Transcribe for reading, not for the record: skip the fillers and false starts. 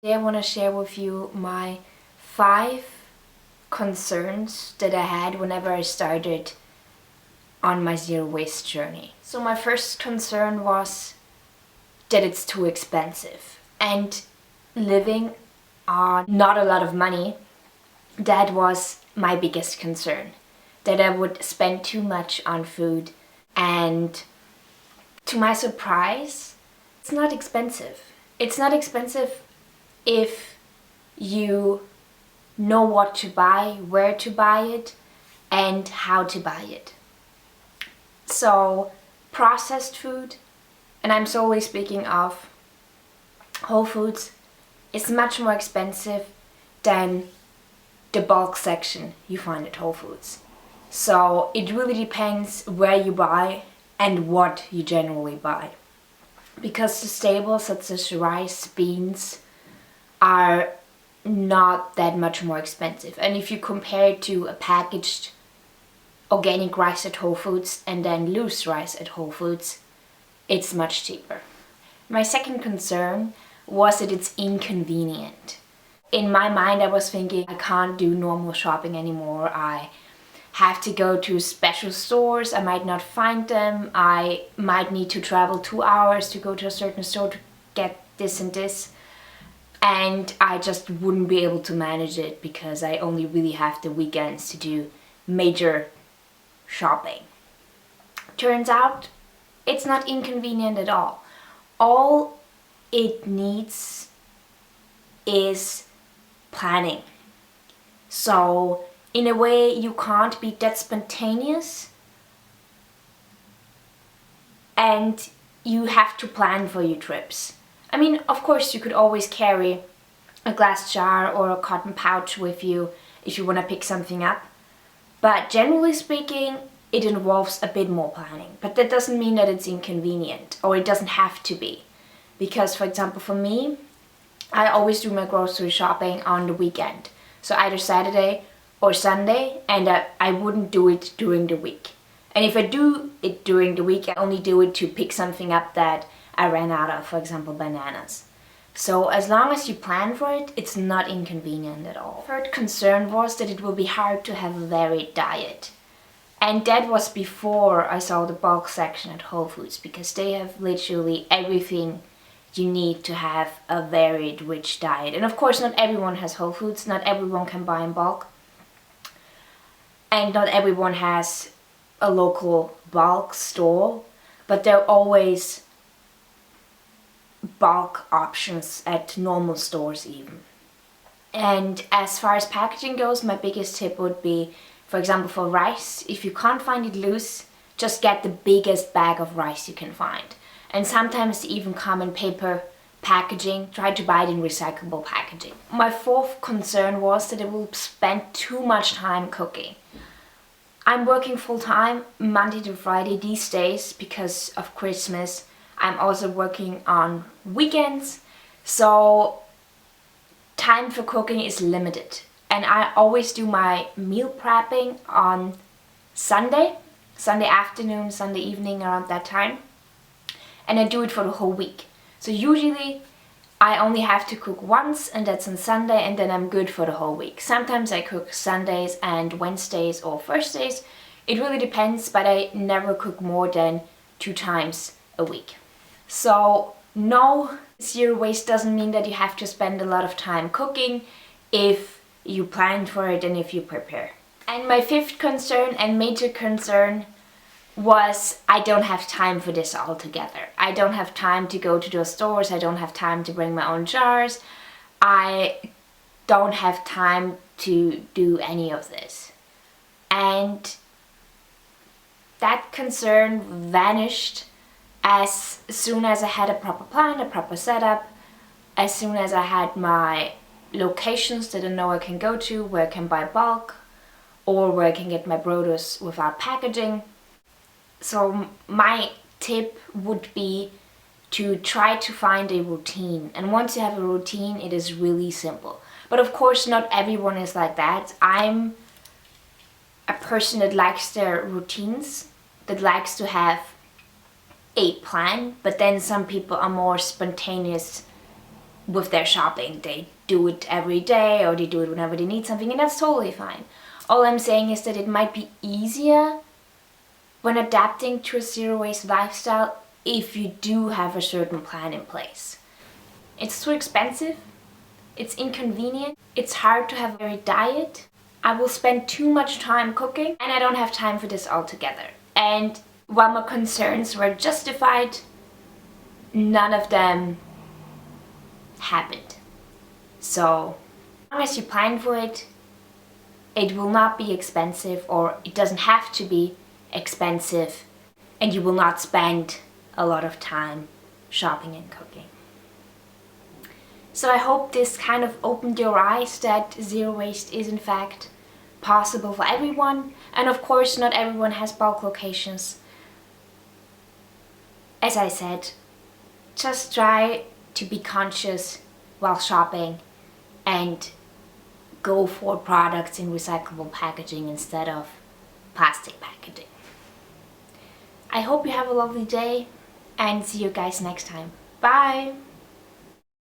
Today I want to share with you my 5 concerns that I had whenever I started on my zero waste journey. So my first concern was that it's too expensive, and living on not a lot of money, that was my biggest concern, that I would spend too much on food. And to my surprise, it's not expensive. It's not expensive if you know what to buy, where to buy it, and how to buy it. So processed food, and I'm solely speaking of whole foods, is much more expensive than the bulk section you find at Whole Foods. So it really depends where you buy and what you generally buy. Because the staples such as rice, beans, are not that much more expensive. And if you compare it to a packaged organic rice at Whole Foods and then loose rice at Whole Foods, it's much cheaper. My second concern was that it's inconvenient. In my mind I was thinking, I can't do normal shopping anymore. I have to go to special stores, I might not find them, I might need to travel 2 hours to go to a certain store to get this and this. And I just wouldn't be able to manage it because I only really have the weekends to do major shopping. Turns out it's not inconvenient at all. All it needs is planning. So in a way you can't be that spontaneous, and you have to plan for your trips. I mean, of course you could always carry a glass jar or a cotton pouch with you if you want to pick something up. But generally speaking, it involves a bit more planning. But that doesn't mean that it's inconvenient, or it doesn't have to be. Because, for example, for me, I always do my grocery shopping on the weekend. So either Saturday or Sunday, and I wouldn't do it during the week. And if I do it during the week, I only do it to pick something up that I ran out of, for example, bananas. So as long as you plan for it, it's not inconvenient at all. Third concern was that it will be hard to have a varied diet. And that was before I saw the bulk section at Whole Foods, because they have literally everything you need to have a varied, rich diet. And of course not everyone has Whole Foods, not everyone can buy in bulk. And not everyone has a local bulk store, but there are always bulk options at normal stores even. And as far as packaging goes, my biggest tip would be, for example, for rice, if you can't find it loose, just get the biggest bag of rice you can find. And sometimes they even come in paper packaging. Try to buy it in recyclable packaging. My fourth concern was that I will spend too much time cooking. I'm working full-time Monday to Friday these days because of Christmas. I'm also working on weekends, so time for cooking is limited. And I always do my meal prepping on Sunday afternoon, Sunday evening, around that time. And I do it for the whole week. So usually I only have to cook once, and that's on Sunday, and then I'm good for the whole week. Sometimes I cook Sundays and Wednesdays or Thursdays. It really depends, but I never cook more than 2 times a week. So no, zero waste doesn't mean that you have to spend a lot of time cooking if you plan for it and if you prepare. And my fifth concern and major concern was I don't have time for this altogether. I don't have time to go to those stores. I don't have time to bring my own jars. I don't have time to do any of this. And that concern vanished as soon as I had a proper plan, a proper setup, as soon as I had my locations that I know I can go to, where I can buy bulk, or where I can get my produce without packaging. So my tip would be to try to find a routine. And once you have a routine, it is really simple. But of course, not everyone is like that. I'm a person that likes their routines, that likes to have a plan, but then some people are more spontaneous with their shopping. They do it every day or they do it whenever they need something, and that's totally fine. All I'm saying is that it might be easier when adapting to a zero-waste lifestyle if you do have a certain plan in place. It's too expensive, it's inconvenient, it's hard to have a varied diet, I will spend too much time cooking, and I don't have time for this altogether. And while my concerns were justified, none of them happened. So, as long as you plan for it, it will not be expensive, or it doesn't have to be expensive, and you will not spend a lot of time shopping and cooking. So I hope this kind of opened your eyes that zero waste is in fact possible for everyone. And of course, not everyone has bulk locations. As I said, just try to be conscious while shopping and go for products in recyclable packaging instead of plastic packaging. I hope you have a lovely day and see you guys next time. Bye!